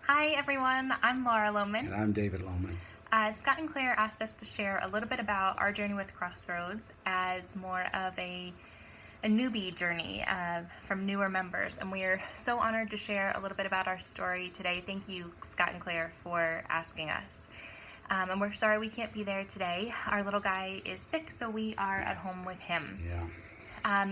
Hi everyone, I'm Laura Lohman. And I'm David Lohman. Scott and Claire asked us to share a little bit about our journey with Crossroads as more of a newbie journey from newer members, and we are so honored to share a little bit about our story today. Thank you, Scott and Claire, for asking us. And we're sorry we can't be there today. Our little guy is sick, so we are at home with him. Yeah.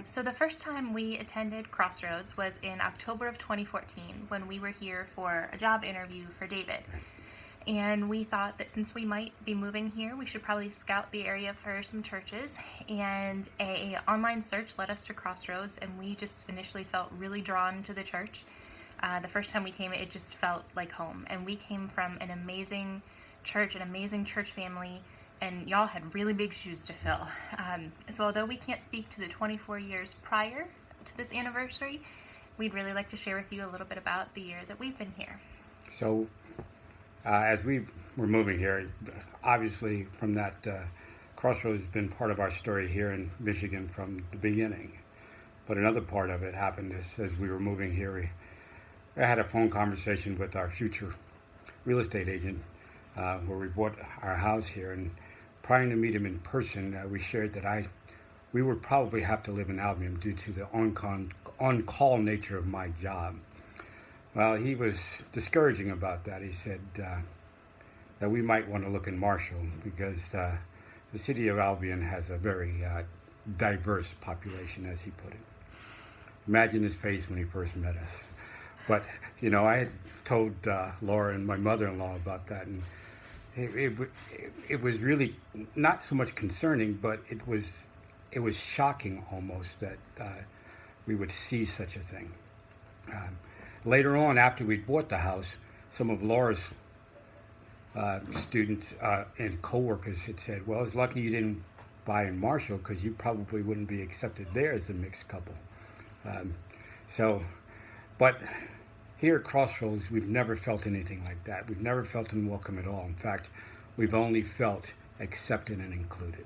So the first time we attended Crossroads was in October of 2014 when we were here for a job interview for David. And we thought that since we might be moving here, we should probably scout the area for some churches. And a online search led us to Crossroads, and we just initially felt really drawn to the church. The first time we came, it just felt like home. And we came from an amazing church, an amazing church family, and y'all had really big shoes to fill. So although we can't speak to the 24 years prior to this anniversary, we'd really like to share with you a little bit about the year that we've been here. So as we were moving here, obviously from that, Crossroads has been part of our story here in Michigan from the beginning. But another part of it happened as we were moving here. We had a phone conversation with our future real estate agent where we bought our house here. And prior to meet him in person, we shared that we would probably have to live in Albion due to the on-call nature of my job. Well, he was discouraging about that. He said that we might want to look in Marshall because the city of Albion has a very diverse population, as he put it. Imagine his face when he first met us. But, I had told Laura and my mother-in-law about that, and it was really not so much concerning, but it was shocking almost that we would see such a thing. Later on, after we'd bought the house, some of Laura's students and co-workers had said, well, it's lucky you didn't buy in Marshall because you probably wouldn't be accepted there as a mixed couple. But here at Crossroads, we've never felt anything like that. We've never felt unwelcome at all. In fact, we've only felt accepted and included.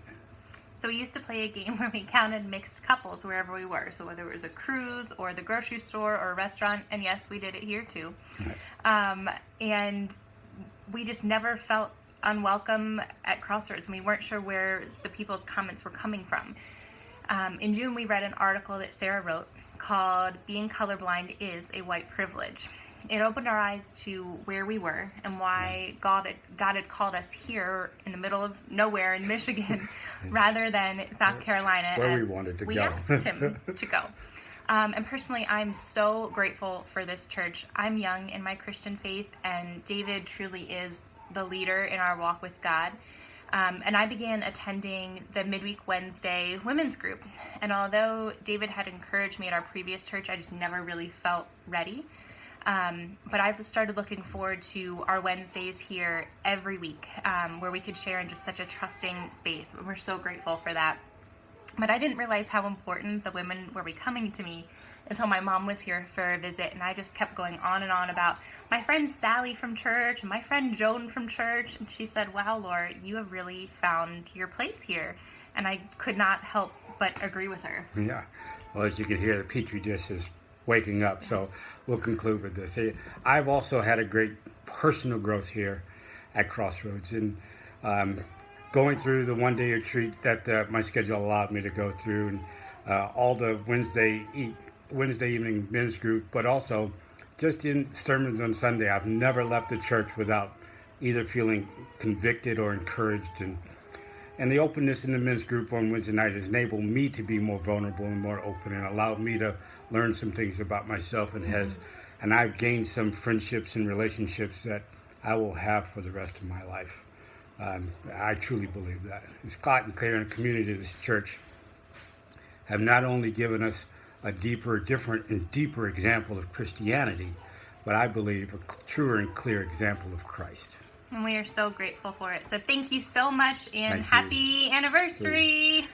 So we used to play a game where we counted mixed couples wherever we were. So whether it was a cruise or the grocery store or a restaurant, and yes, we did it here too. Right. And we just never felt unwelcome at Crossroads. And we weren't sure where the people's comments were coming from. In June, we read an article that Sarah wrote called "Being Colorblind is a White Privilege." It opened our eyes to where we were and why God had called us here in the middle of nowhere in Michigan rather than South Carolina, where as we wanted to we go. asked him to go. And personally, I'm so grateful for this church. I'm young in my Christian faith, and David truly is the leader in our walk with God. And I began attending the midweek Wednesday women's group. And although David had encouraged me at our previous church, I just never really felt ready. But I started looking forward to our Wednesdays here every week, where we could share in just such a trusting space. And we're so grateful for that. But I didn't realize how important the women were becoming to me until my mom was here for a visit, and I just kept going on and on about my friend Sally from church and my friend Joan from church. And she said, wow, Laura, you have really found your place here. And I could not help but agree with her. Yeah. Well, as you can hear, the Petri dish is waking up. So we'll conclude with this. I've also had a great personal growth here at Crossroads. And going through the one-day retreat that my schedule allowed me to go through, and all the Wednesday evening men's group, but also just in sermons on Sunday, I've never left the church without either feeling convicted or encouraged. And the openness in the men's group on Wednesday night has enabled me to be more vulnerable and more open, and allowed me to learn some things about myself, and I've gained some friendships and relationships that I will have for the rest of my life. I truly believe that. And Scott and Claire and the community of this church have not only given us a different and deeper example of Christianity, but I believe a truer and clear example of Christ. And we are so grateful for it. So thank you so much, and Thank you. happy anniversary.